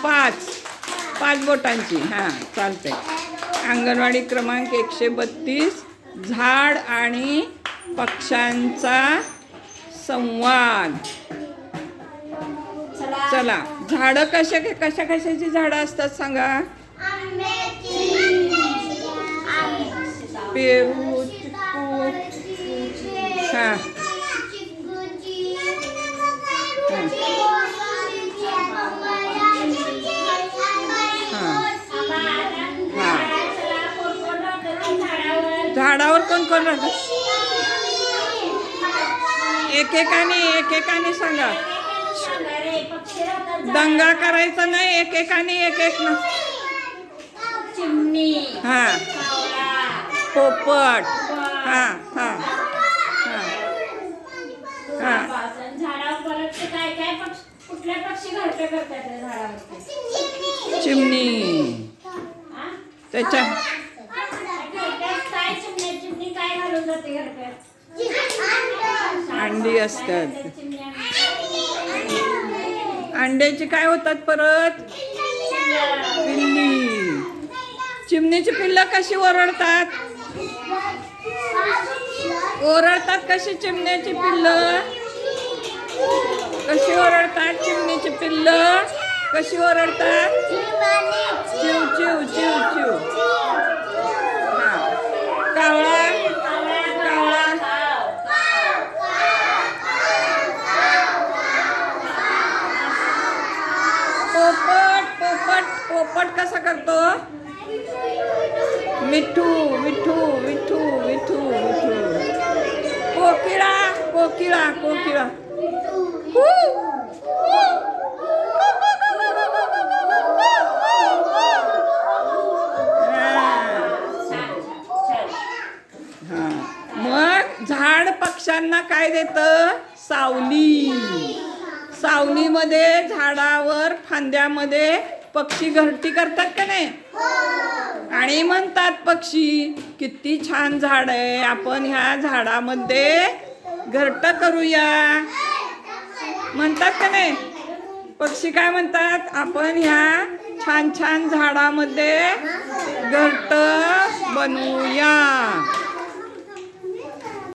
पाच बोटांची. हां, चालते. अंगणवाडी क्रमांक 132, झाड आणि पक्ष्यांचा संवाद. चला, झाडं कशाची झाडं असतात सांगा. पेरू, चिक्कू. हां, झाडावर कोण कोण राहतात. एकेकाने सांगा. दंगा करायचा नाही. एक ना. चिमणी. हां, पोपट. हां हां हां हां. झाडावर काय कुठल्या पक्षी घरटे करतात झाडावरती. चिमणी. त्याच्या चिमणी काय घालून जाते घरट्यात. अंडी असतात. अंड्याची काय होतात परत. पिल्ली. चिमणीची पिल्लं कशी ओरडतात. कशी चिमण्याची पिल्लं. कशी ओरडतात चिमणीची पिल्लं. कशी ओरडतात. चिव चिव चिव चिव. हा. कावळा. पोपट कसा करतो. मिठू मिठू मिठू मिठू मिठू. कोकिळा. मग झाड पक्ष्यांना काय देतं. सावलीमध्ये झाडावर फांद्यामध्ये पक्षी घरटी करतात का नाही. आणि म्हणतात पक्षी किती छान झाड आहे, आपण ह्या झाडामध्ये घरट करूया म्हणतात का नाही. पक्षी काय म्हणतात. आपण ह्या छान झाडामध्ये घरट बनवूया.